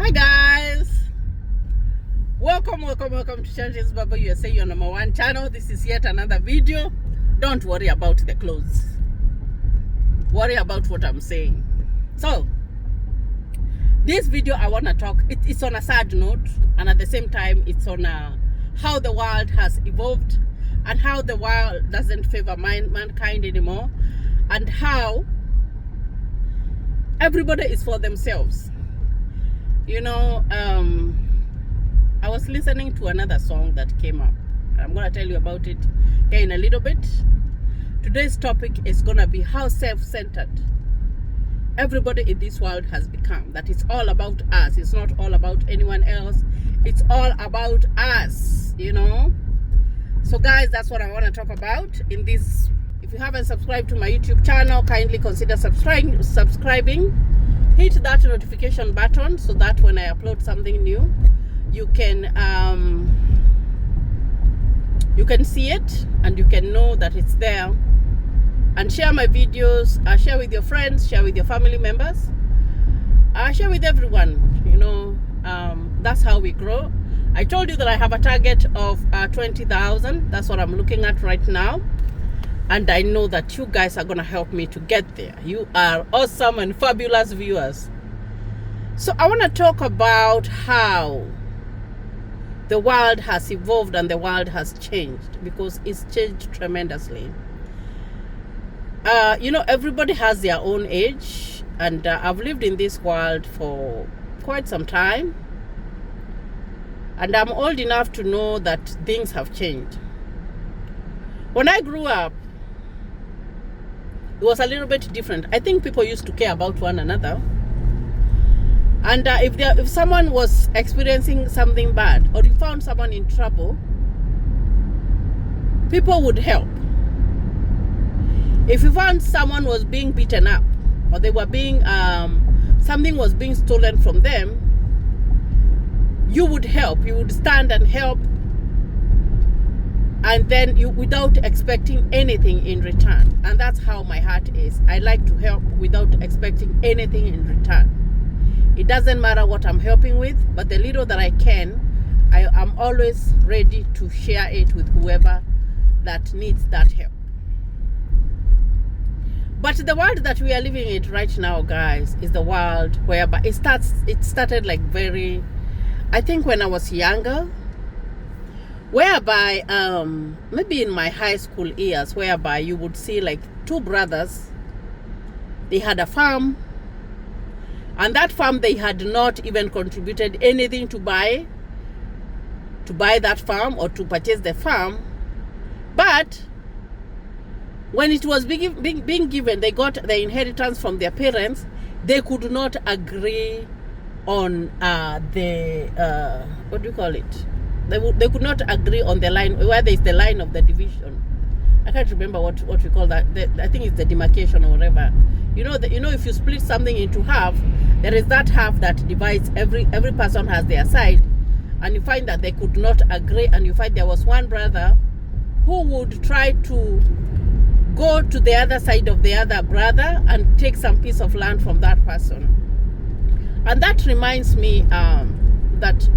Hi guys, welcome to Changes Baba USA, your number one channel. This is yet another video. Don't worry about the clothes, worry about what I'm saying. So this video I want to talk, it's on a sad note, and at the same time it's on how the world has evolved and how the world doesn't favor mankind anymore, and how everybody is for themselves. You know, I was listening to another song that came up. I'm going to tell you about it here in a little bit. Today's topic is going to be how self-centered everybody in this world has become. That it's all about us. It's not all about anyone else. It's all about us, you know. So guys, that's what I want to talk about in this. If you haven't subscribed to my YouTube channel, kindly consider subscribing. Hit that notification button so that when I upload something new, you can see it and you can know that it's there. And share my videos, share with your friends, share with your family members, share with everyone. You know, that's how we grow. I told you that I have a target of 20,000. That's what I'm looking at right now. And I know that you guys are going to help me to get there. You are awesome and fabulous viewers. So I want to talk about how the world has evolved and the world has changed, because it's changed tremendously. You know, everybody has their own age, and I've lived in this world for quite some time. And I'm old enough to know that things have changed. When I grew up, it was a little bit different. I think people used to care about one another. And if someone was experiencing something bad, or you found someone in trouble, people would help. If you found someone was being beaten up, or they were being, something was being stolen from them, you would help. You would stand and help. And then you, without expecting anything in return. And that's how my heart is. I like to help without expecting anything in return. It doesn't matter what I'm helping with, but the little that I can, I am always ready to share it with whoever that needs that help. But the world that we are living in right now, guys, is the world whereby it started like very, I think when I was younger, whereby maybe in my high school years, whereby you would see like two brothers, they had a farm, and that farm they had not even contributed anything to buy that farm or to purchase the farm. But when it was being given, they got the inheritance from their parents, they could not agree on the what do you call it? They could not agree on the line, where there is the line of the division. I can't remember what we call that. I think it's the demarcation or whatever. You know, if you split something into half, there is that half that divides. Every person has their side, and you find that they could not agree. And you find there was one brother who would try to go to the other side of the other brother and take some piece of land from that person. And that reminds me that.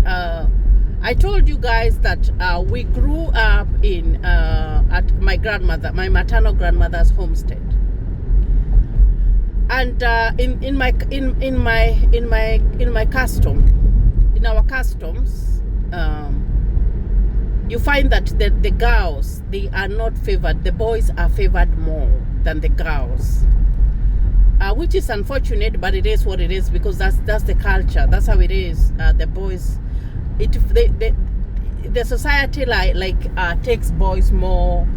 I told you guys that we grew up in at my maternal grandmother's homestead, and in our customs, you find that the girls, they are not favored. The boys are favored more than the girls, which is unfortunate, but it is what it is, because that's the culture. That's how it is. The boys. The society takes boys more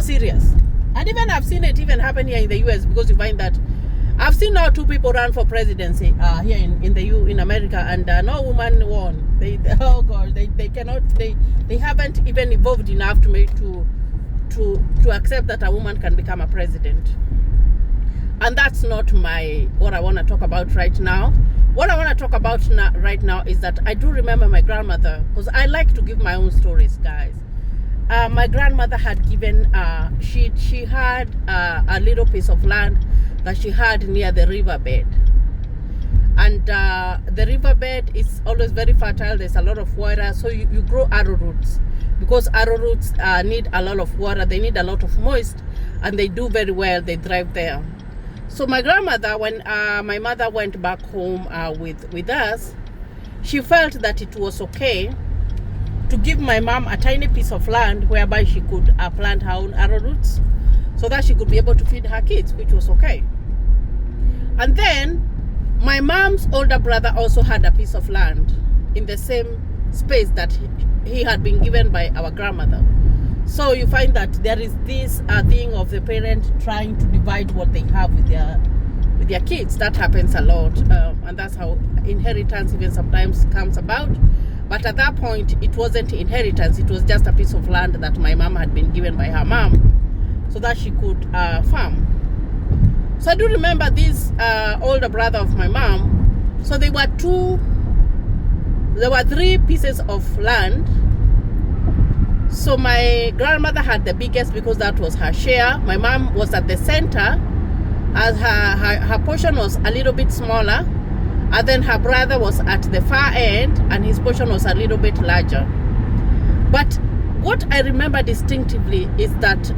serious. And even I've seen it even happen here in the US, because you find that I've seen now two people run for presidency here in America, and no woman won. They haven't even evolved enough to accept that a woman can become a president. And that's not what I want to talk about right now. What I want to talk about right now is that I do remember my grandmother, because I like to give my own stories, guys. My grandmother had given, she had a little piece of land that she had near the riverbed. and the riverbed is always very fertile. There's a lot of water, so you grow arrowroots, because arrowroots need a lot of water. They need a lot of moist, and they do very well. They thrive there. So my grandmother, when my mother went back home with us, she felt that it was okay to give my mom a tiny piece of land whereby she could plant her own arrowroots, so that she could be able to feed her kids, which was okay. And then my mom's older brother also had a piece of land in the same space that he had been given by our grandmother. So you find that there is this thing of the parent trying to divide what they have with their kids. That happens a lot, and that's how inheritance even sometimes comes about. But at that point, it wasn't inheritance. It was just a piece of land that my mom had been given by her mom, so that she could farm. So I do remember this older brother of my mom. So there were 3 pieces of land. So my grandmother had the biggest because that was her share. My mom was at the center, as her portion was a little bit smaller. And then her brother was at the far end, and his portion was a little bit larger. But what I remember distinctively is that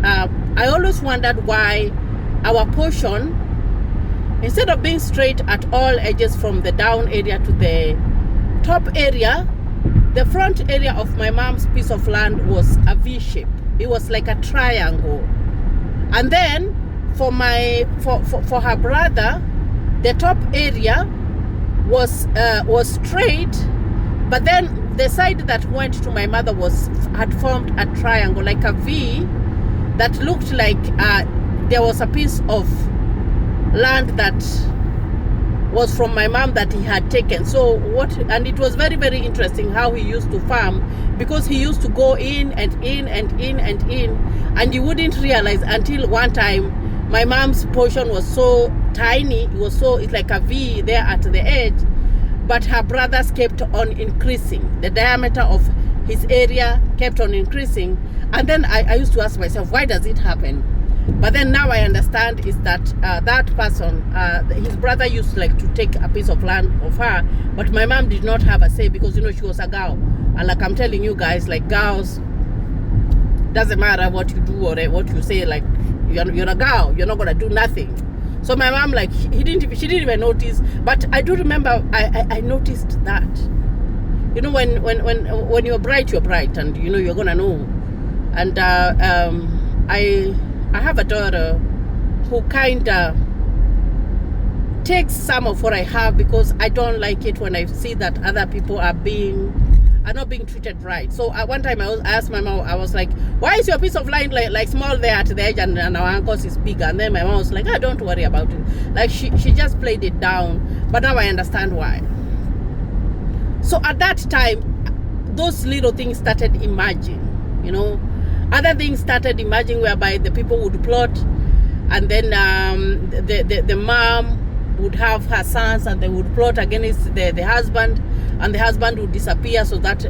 I always wondered why our portion, instead of being straight at all edges from the down area to the top area, the front area of my mom's piece of land was a V shape. It was like a triangle. And then for her brother, the top area was straight, but then the side that went to my mother had formed a triangle, like a V, that looked like there was a piece of land that was from my mom that he had taken. And it was very, very interesting how he used to farm, because he used to go in and in and in and in, and you wouldn't realize until one time my mom's portion was so tiny. It's like a V there at the edge, but her brothers kept on increasing. The diameter of his area kept on increasing. And then I used to ask myself, why does it happen? But then now I understand is that that person, his brother used to take a piece of land of her, but my mom did not have a say, because she was a girl. And like I'm telling you guys, like girls, doesn't matter what you do or what you say, like you're a girl, you're not gonna do nothing. So my mom, she didn't even notice. But I do remember I noticed that, when you're bright, and you're gonna know. And I have a daughter who kind of takes some of what I have, because I don't like it when I see that other people are not being treated right. So one time I asked my mom, I was like, why is your piece of land like small there at the edge, and our uncle's is bigger? And then my mom was like, don't worry about it. Like she just played it down. But now I understand why. So at that time, those little things started emerging, Other things started emerging, whereby the people would plot, and then the mom would have her sons, and they would plot against the husband, and the husband would disappear, so that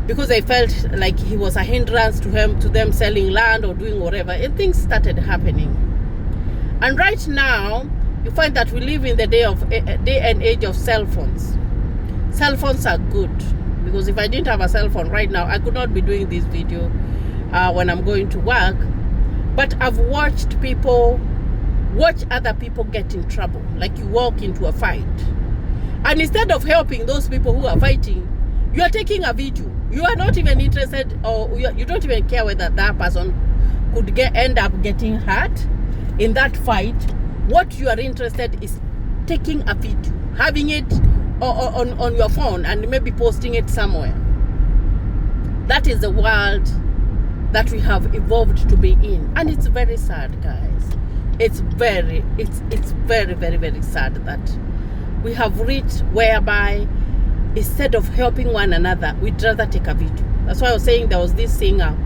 because they felt like he was a hindrance to them selling land or doing whatever, and things started happening. And right now, you find that we live in the day and age of cell phones. Cell phones are good, because if I didn't have a cell phone right now, I could not be doing this video when I'm going to work. But I've watched people watch other people get in trouble. Like you walk into a fight, and instead of helping those people who are fighting, you are taking a video. You are not even interested, or you don't even care whether that person could end up getting hurt in that fight. What you are interested is taking a video, having it on your phone, and maybe posting it somewhere. That is the world that we have evolved to be in, and it's very sad, guys. It's very, very, very sad that we have reached whereby instead of helping one another, we'd rather take a video. That's why I was saying there was this singer.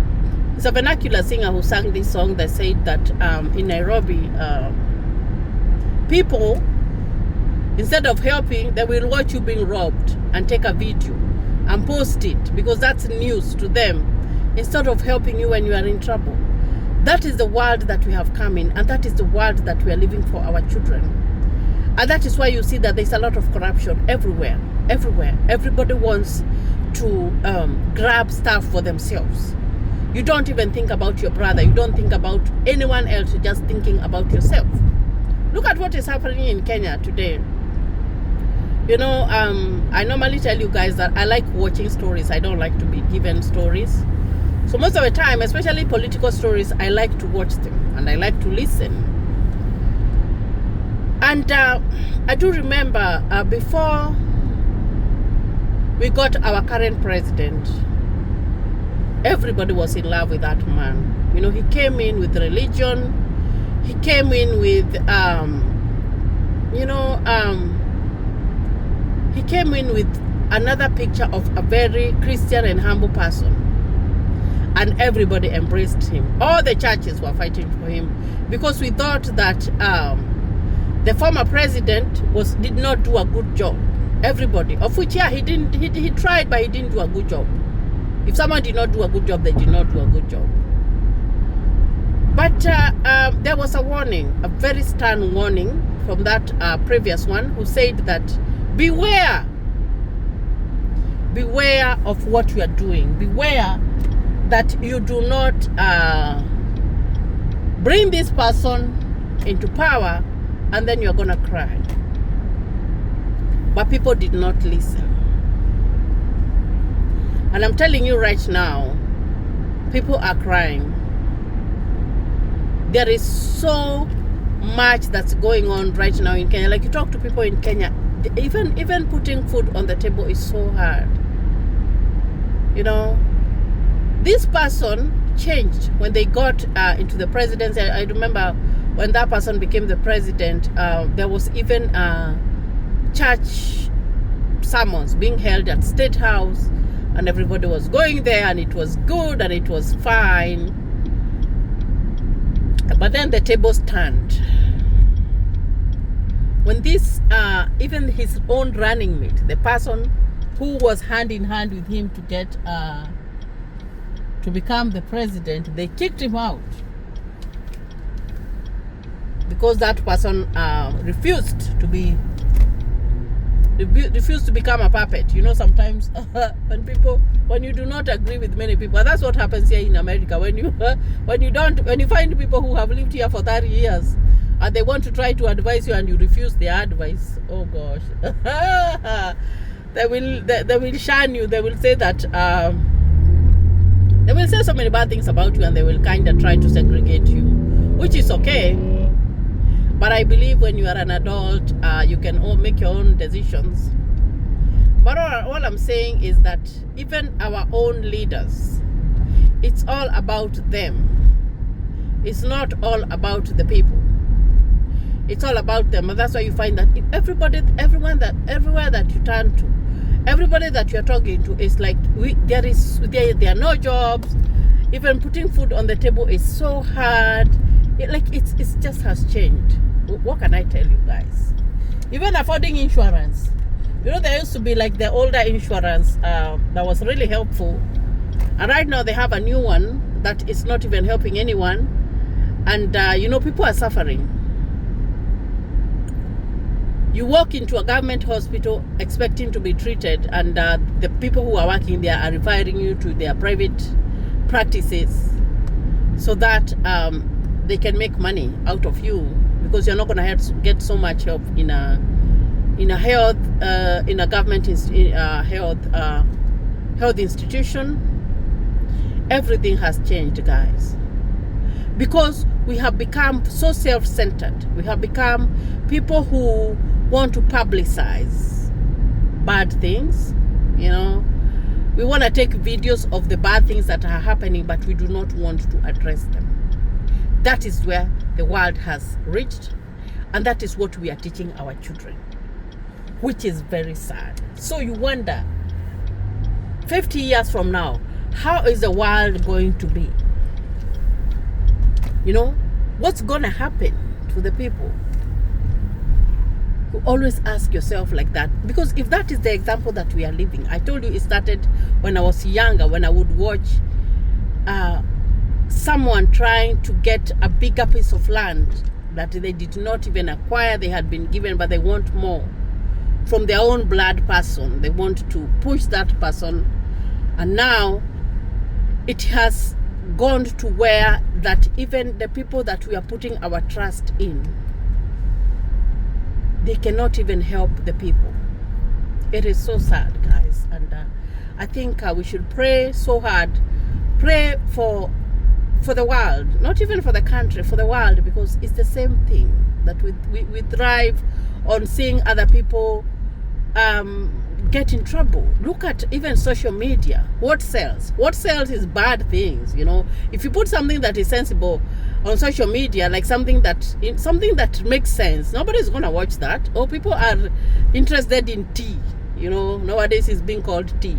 It's a vernacular singer who sang this song that said that in Nairobi, people, instead of helping, they will watch you being robbed and take a video and post it, because that's news to them, instead of helping you when you are in trouble. That is the world that we have come in, and that is the world that we are living for our children. And that is why you see that there's a lot of corruption everywhere. Everybody wants to grab stuff for themselves. You don't even think about your brother. You don't think about anyone else. You're just thinking about yourself. Look at what is happening in Kenya today. You know, I normally tell you guys that I like watching stories. I don't like to be given stories. So most of the time, especially political stories, I like to watch them and I like to listen. And I do remember before we got our current president, everybody was in love with that man. You know, he came in with religion. He came in with, he came in with another picture of a very Christian and humble person. And everybody embraced him. All the churches were fighting for him because we thought that the former president did not do a good job. Everybody, of which, yeah, he tried, but he didn't do a good job. If someone did not do a good job, they did not do a good job. But there was a warning, a very stern warning from that previous one, who said that beware of what you are doing. Beware that you do not bring this person into power and then you're gonna cry. But people did not listen. And I'm telling you right now, people are crying. There is so much that's going on right now in Kenya. Like, you talk to people in Kenya, even putting food on the table is so hard. You know, this person changed when they got into the presidency. I remember when that person became the president, there was even church sermons being held at State House, and everybody was going there, and it was good and it was fine. But then the tables turned when this even his own running mate, the person who was hand in hand with him to get to become the president, they kicked him out because that person refused to become a puppet. You know, sometimes when you do not agree with many people, that's what happens here in America. When you find people who have lived here for 30 years and they want to try to advise you and you refuse their advice, oh gosh, they will shun you. They will say that they will say so many bad things about you, and they will kind of try to segregate you, which is okay. But I believe when you are an adult, you can all make your own decisions. But all I'm saying is that even our own leaders, it's all about them. It's not all about the people. It's all about them. And that's why you find that everywhere that you turn to, everybody that you're talking to is like, there are no jobs. Even putting food on the table is so hard. It just has changed. What can I tell you guys? Even affording insurance. You know, there used to be like the older insurance that was really helpful. And right now they have a new one that is not even helping anyone. And, you know, people are suffering. You walk into a government hospital expecting to be treated, and the people who are working there are referring you to their private practices so that they can make money out of you, because you're not going to get so much help in a government health institution. Everything has changed, guys, because we have become so self-centered. We have become people who want to publicize bad things. You know, we want to take videos of the bad things that are happening, but we do not want to address them. That is where the world has reached, and that is what we are teaching our children, which is very sad. So you wonder, 50 years from now, how is the world going to be? You know, what's going to happen to the people? You always ask yourself like that, because if that is the example that we are living, I told you it started when I was younger, when I would watch someone trying to get a bigger piece of land that they did not even acquire, they had been given, but they want more from their own blood person. They want to push that person, and now it has gone to where that even the people that we are putting our trust in, they cannot even help the people. It is so sad, guys, and I think we should pray so hard, pray for the world, not even for the country, for the world, because it's the same thing that we thrive on seeing other people get in trouble. Look at even social media. What sells? What sells is bad things. You know, if you put something that is sensible on social media, like something that makes sense, nobody's gonna watch that. Or people are interested in tea. You know, nowadays it's being called tea,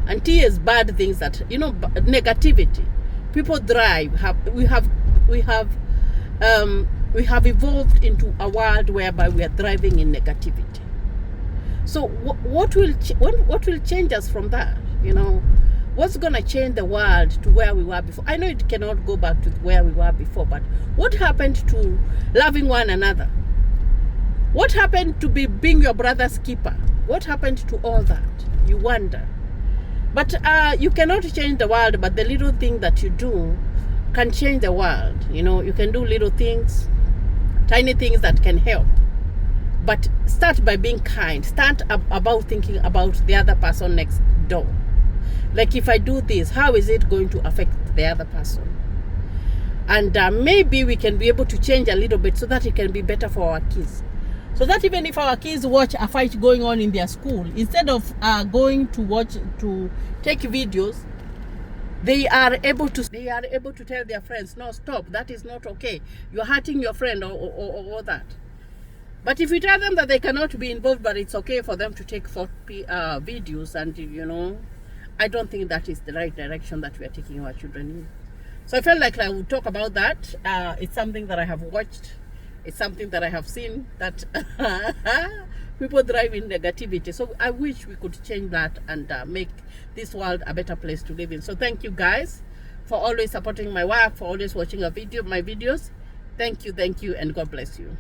and tea is bad things that, you know, negativity. People thrive. We have evolved into a world whereby we are thriving in negativity. So what will change us from that? You know, what's gonna change the world to where we were before? I know it cannot go back to where we were before, but what happened to loving one another? What happened to being your brother's keeper? What happened to all that? You wonder. But you cannot change the world, but the little thing that you do can change the world. You know, you can do little things, tiny things that can help. But start by being kind. Start about thinking about the other person next door. Like, if I do this, how is it going to affect the other person? And maybe we can be able to change a little bit so that it can be better for our kids. So that even if our kids watch a fight going on in their school, instead of going to take videos, they are able to tell their friends, no, stop, that is not okay. You're hurting your friend or that. But if you tell them that they cannot be involved, but it's okay for them to take videos, and, you know, I don't think that is the right direction that we are taking our children in. So I felt like I would talk about that. It's something that I have watched. It's something that I have seen, that people thrive in negativity. So I wish we could change that and make this world a better place to live in. So thank you guys for always supporting my work, for always watching my videos. Thank you, and God bless you.